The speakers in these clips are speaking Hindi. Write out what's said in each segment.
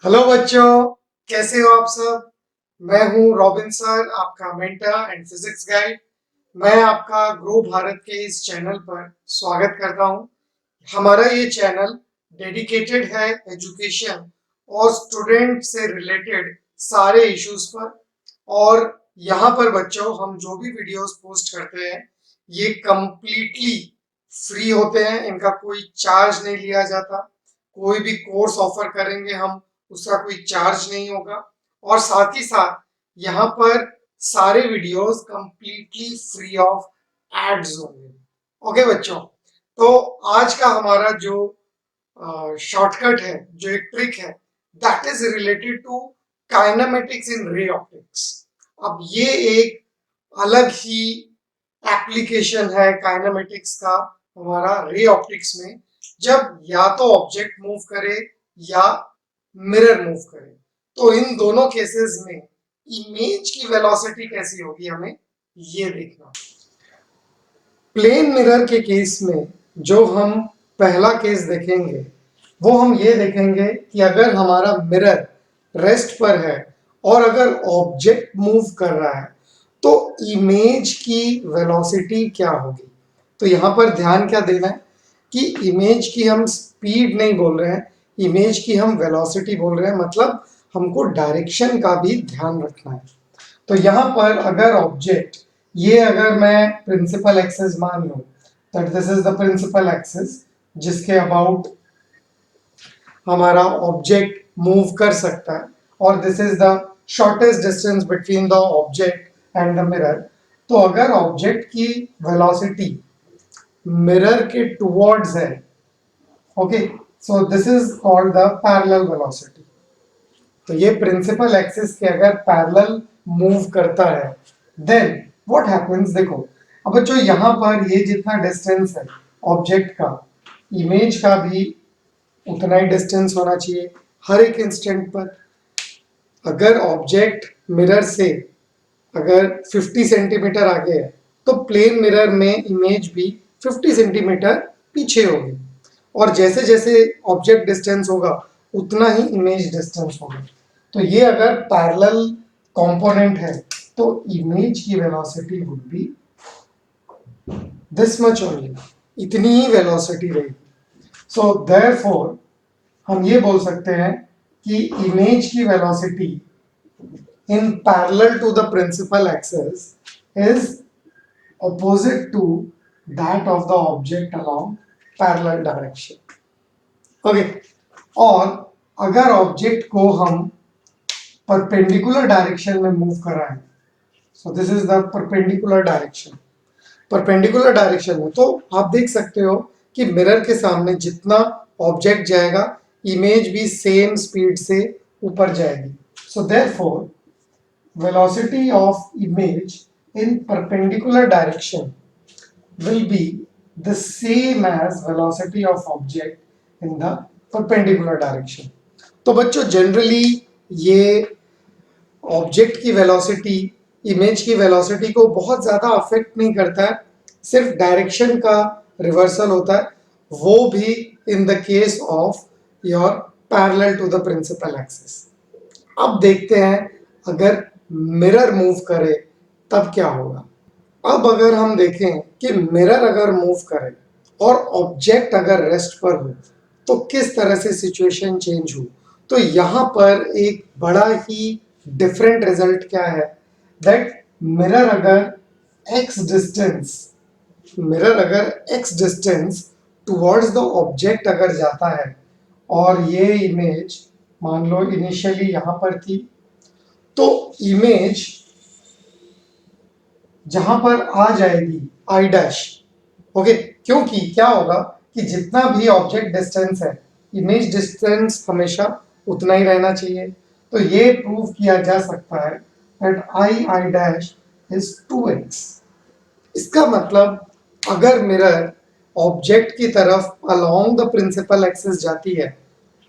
हेलो बच्चों, कैसे हो आप सब। मैं हूं रॉबिन सर, आपका मेंटर एंड फिजिक्स गाइड। मैं आपका ग्रो भारत के इस चैनल पर स्वागत करता हूं। हमारा ये चैनल डेडिकेटेड है एजुकेशन और स्टूडेंट से रिलेटेड सारे इश्यूज पर। और यहाँ पर बच्चों हम जो भी वीडियोस पोस्ट करते हैं ये कंप्लीटली फ्री होते हैं, इनका कोई चार्ज नहीं लिया जाता। कोई भी कोर्स ऑफर करेंगे हम, उसका कोई चार्ज नहीं होगा। और साथ ही साथ यहाँ पर सारे videos completely free of ads होंगे। ओके बच्चों, तो आज का हमारा जो शॉर्टकट है, जो एक ट्रिक है, that is related to kinematics in ray optics. अब ये एक अलग ही एप्लीकेशन है काइनेमेटिक्स का हमारा रे ऑप्टिक्स में। जब या तो ऑब्जेक्ट मूव करे या मिरर मूव करे, तो इन दोनों केसेस में इमेज की वेलोसिटी कैसी होगी हमें ये देखना। प्लेन मिरर के केस में जो हम पहला केस देखेंगे वो हम ये देखेंगे कि अगर हमारा मिरर रेस्ट पर है और अगर ऑब्जेक्ट मूव कर रहा है तो इमेज की वेलोसिटी क्या होगी। तो यहाँ पर ध्यान क्या देना है कि इमेज की हम स्पीड नहीं बोल रहे हैं, इमेज की हम वेलोसिटी बोल रहे हैं। मतलब हमको डायरेक्शन का भी ध्यान रखना है। तो यहाँ पर अगर ऑब्जेक्ट, ये अगर मैं प्रिंसिपल एक्सिस मान लूं, that this is the principal axis जिसके अबाउट हमारा ऑब्जेक्ट मूव कर सकता है, और this is the shortest distance between the object and the mirror. तो अगर ऑब्जेक्ट की वेलोसिटी मिरर के टुवर्ड्स है, okay, so this is called the parallel velocity. तो ये प्रिंसिपल एक्सिस के अगर पैरेलल मूव करता है देन व्हाट हैपेंस, देखो अब जो यहाँ पर ये जितना डिस्टेंस है ऑब्जेक्ट का, इमेज का भी उतना ही डिस्टेंस होना चाहिए हर एक इंस्टेंट पर। अगर ऑब्जेक्ट मिरर से अगर 50 सेंटीमीटर आगे है तो प्लेन मिरर में इमेज भी 50 सेंटीमीटर पीछे होगी, और जैसे जैसे ऑब्जेक्ट डिस्टेंस होगा उतना ही इमेज डिस्टेंस होगा। तो ये अगर पैरेलल कंपोनेंट है तो इमेज की velocity would be this much only, इतनी ही वेलोसिटी रहेगी। सो देयरफॉर हम ये बोल सकते हैं कि इमेज की velocity in parallel to the principal axis is opposite to that of the object along parallel direction. Okay, और अगर ऑब्जेक्ट को हम परपेंडिकुलर डायरेक्शन में मूव कर रहे हैं, सो this is the perpendicular direction. Perpendicular direction में तो आप देख सकते हो कि मिरर के सामने जितना ऑब्जेक्ट जाएगा इमेज भी सेम स्पीड से ऊपर जाएगी। So therefore velocity of image in perpendicular direction will be the same as velocity of object in the perpendicular direction. तो बच्चों जनरली ये ऑब्जेक्ट की वेलोसिटी इमेज की वेलोसिटी को बहुत ज़्यादा अफेक्ट नहीं करता है, सिर्फ डायरेक्शन का रिवर्सल होता है, वो भी in the case of your parallel to the principal axis. अब देखते हैं अगर मिरर मूव करे तब क्या होगा। अब अगर हम देखें कि मिरर अगर मूव करे और ऑब्जेक्ट अगर रेस्ट पर हो तो किस तरह से सिचुएशन चेंज हो। तो यहाँ पर एक बड़ा ही डिफरेंट रिजल्ट क्या है, दैट मिरर अगर x distance towards the object अगर जाता है और ये इमेज मान लो इनिशियली यहाँ पर थी, तो इमेज जहां पर आ जाएगी आई डैश, ओके, क्योंकि क्या होगा कि जितना भी ऑब्जेक्ट डिस्टेंस है इमेज डिस्टेंस हमेशा उतना ही रहना चाहिए। तो ये प्रूव किया जा सकता है that I dash is 2x। इसका मतलब अगर मिरर ऑब्जेक्ट की तरफ अलोंग द प्रिंसिपल एक्सिस जाती है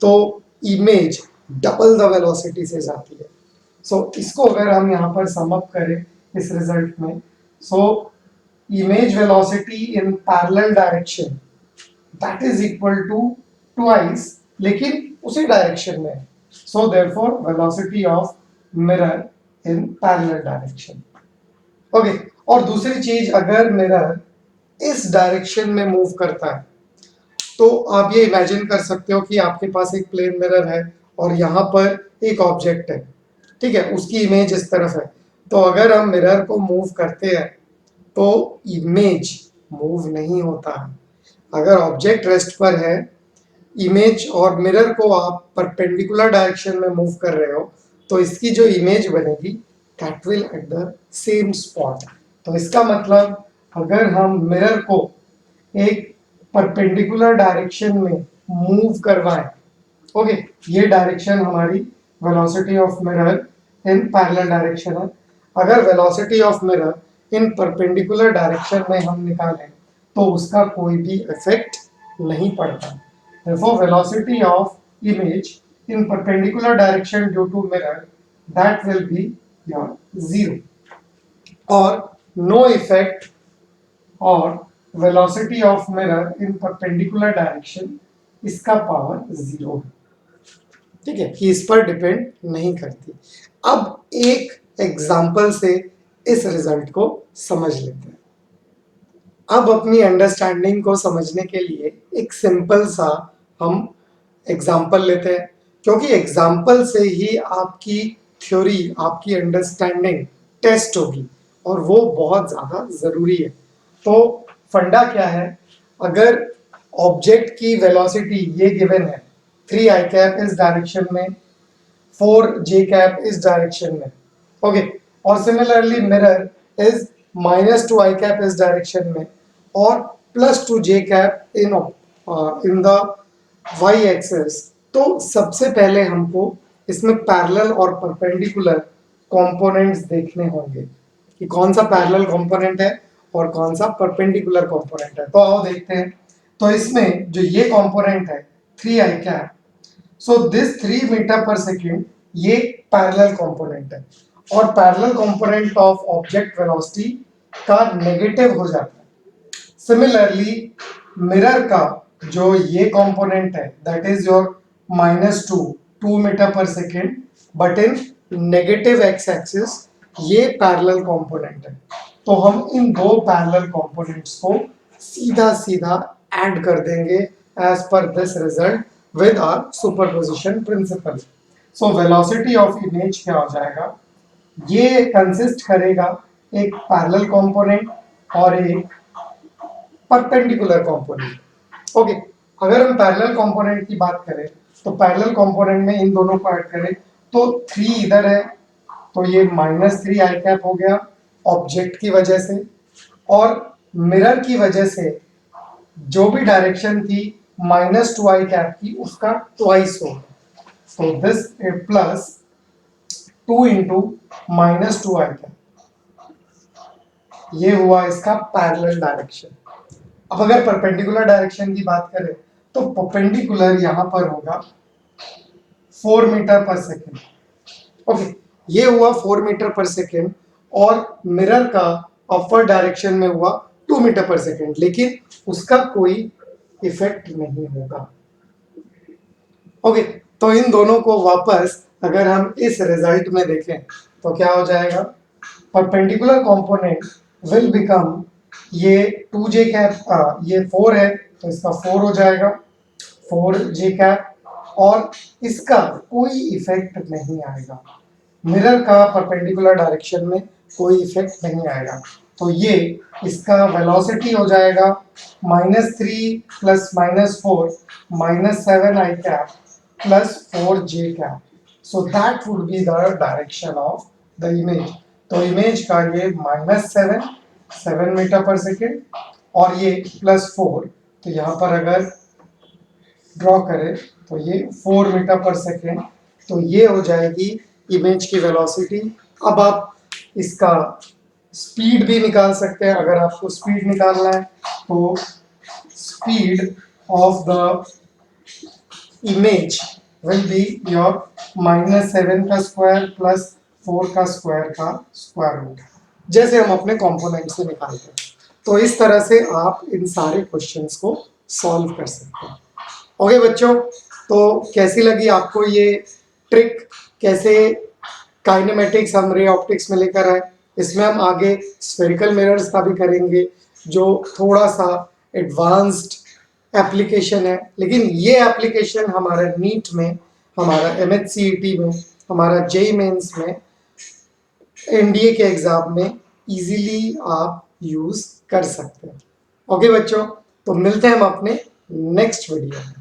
तो इमेज डबल द वेलोसिटी से जाती है। सो इसको अगर हम यहाँ पर सम अप करें इस रिजल्ट में, so image velocity in parallel direction that is equal to twice, लेकिन उसी डायरेक्शन में, So therefore velocity of mirror in parallel direction. Okay और दूसरी चीज, अगर मिरर इस डायरेक्शन में मूव करता है तो आप ये इमेजिन कर सकते हो कि आपके पास एक प्लेन मिरर है और यहाँ पर एक ऑब्जेक्ट है, ठीक है, उसकी इमेज इस तरफ है। तो अगर हम मिरर को मूव करते हैं तो इमेज मूव नहीं होता है। अगर ऑब्जेक्ट रेस्ट पर है, इमेज और मिरर को आप परपेंडिकुलर डायरेक्शन में मूव कर रहे हो, तो इसकी जो इमेज बनेगी that will at the same spot. तो इसका मतलब अगर हम मिरर को एक परपेंडिकुलर डायरेक्शन में मूव करवाएं, ओके, ये डायरेक्शन हमारी velocity of mirror in parallel direction है। अगर velocity of mirror in perpendicular direction में हम निकालें तो उसका कोई भी इफेक्ट नहीं पड़ता। Therefore, velocity of image in perpendicular direction due to mirror, that will be your zero, or no effect or velocity of mirror in perpendicular direction, इसका पावर जीरो है, ठीक है, कि इस पर डिपेंड नहीं करती। अब एक एग्जाम्पल से इस रिजल्ट को समझ लेते हैं। अब अपनी अंडरस्टैंडिंग को समझने के लिए एक सिंपल सा हम एग्जाम्पल लेते हैं, क्योंकि एग्जाम्पल से ही आपकी थ्योरी, आपकी अंडरस्टैंडिंग टेस्ट होगी और वो बहुत ज़्यादा ज़रूरी है। तो फंडा क्या है, अगर ऑब्जेक्ट की वेलोसिटी ये गिवन है 3 i कैप इस डायरेक्शन में, 4 j कैप इस डायरेक्शन में, ओके, और similarly mirror is -2 i cap इस डायरेक्शन में और +2 j cap in the y axis. तो सबसे पहले हमको इसमें पैरेलल और परपेंडिकुलर कंपोनेंट्स देखने होंगे कि कौन सा पैरेलल कंपोनेंट है और कौन सा परपेंडिकुलर कंपोनेंट है। तो आओ देखते हैं। तो इसमें जो ये कंपोनेंट है 3 i cap, so this 3 meter पर सेकेंड ये पैरेलल कंपोनेंट है और parallel component of object velocity का नेगेटिव हो जाता है। सिमिलरली मिरर का जो ये कंपोनेंट है दैट इज योर -2 मीटर पर second, but in negative x axis ये पैरेलल कंपोनेंट है। तो हम इन दो पैरेलल कंपोनेंट्स को सीधा सीधा ऐड कर देंगे एज पर this result with our superposition principle. So velocity of image क्या हो जाएगा, ये कंसिस्ट करेगा एक पैरेलल कंपोनेंट और एक परपेंडिकुलर कंपोनेंट। ओके, अगर हम पैरेलल कंपोनेंट की बात करें तो पैरेलल कंपोनेंट में इन दोनों को ऐड करें तो 3 इधर है, तो ये -3 i कैप हो गया ऑब्जेक्ट की वजह से, और मिरर की वजह से जो भी डायरेक्शन थी -2 i कैप की उसका ट्वाइस हो गया। तो this plus 2 into -2 i cap, ये हुआ इसका पैरेलल डायरेक्शन। अब अगर परपेंडिकुलर डायरेक्शन की बात करें तो परपेंडिकुलर यहां पर होगा 4 मीटर पर सेकेंड। ओके, ये हुआ 4 मीटर पर सेकेंड और मिरर का अपवर्ड डायरेक्शन में हुआ 2 मीटर पर सेकेंड, लेकिन उसका कोई इफेक्ट नहीं होगा। ओके, तो इन दोनों को वापस अगर हम इस रिजल्ट में देखें तो क्या हो जाएगा, परपेंडिकुलर कंपोनेंट विल बिकम ये 2j कैप, ये 4 है तो इसका 4 हो जाएगा 4j कैप, और इसका कोई इफेक्ट नहीं आएगा, मिरर का परपेंडिकुलर डायरेक्शन में कोई इफेक्ट नहीं आएगा। तो ये इसका वेलोसिटी हो जाएगा -3 plus -4 -7 i cap plus 4j cap. So that would be the direction of the image. तो इमेज का ये -7 मीटर पर सेकेंड और ये +4, तो यहाँ पर अगर ड्रॉ करें तो ये 4 मीटर पर सेकेंड, तो ये हो जाएगी इमेज की वेलोसिटी। अब आप इसका स्पीड भी निकाल सकते हैं। अगर आपको स्पीड निकालना है तो speed of the image will be your -7 का स्क्वायर प्लस 4 का स्क्वायर का स्क्वायर रूट, जैसे हम अपने कंपोनेंट से निकालते हैं। तो इस तरह से आप इन सारे क्वेश्चंस को सॉल्व कर सकते हैं। ओके बच्चों, तो कैसी लगी आपको ये ट्रिक कैसे काइनेमेटिक्स हम रे ऑप्टिक्स में लेकर आए। इसमें हम आगे स्फेरिकल मिरर्स का भी करेंगे जो थोड़ा सा एडवांस्ड एप्लीकेशन है, लेकिन ये एप्लीकेशन हमारा नीट में, हमारा MHCET में, हमारा जेईई मेंस में, एनडीए के एग्जाम में इजीली आप यूज कर सकते हैं। ओके बच्चों, तो मिलते हैं हम अपने नेक्स्ट वीडियो में।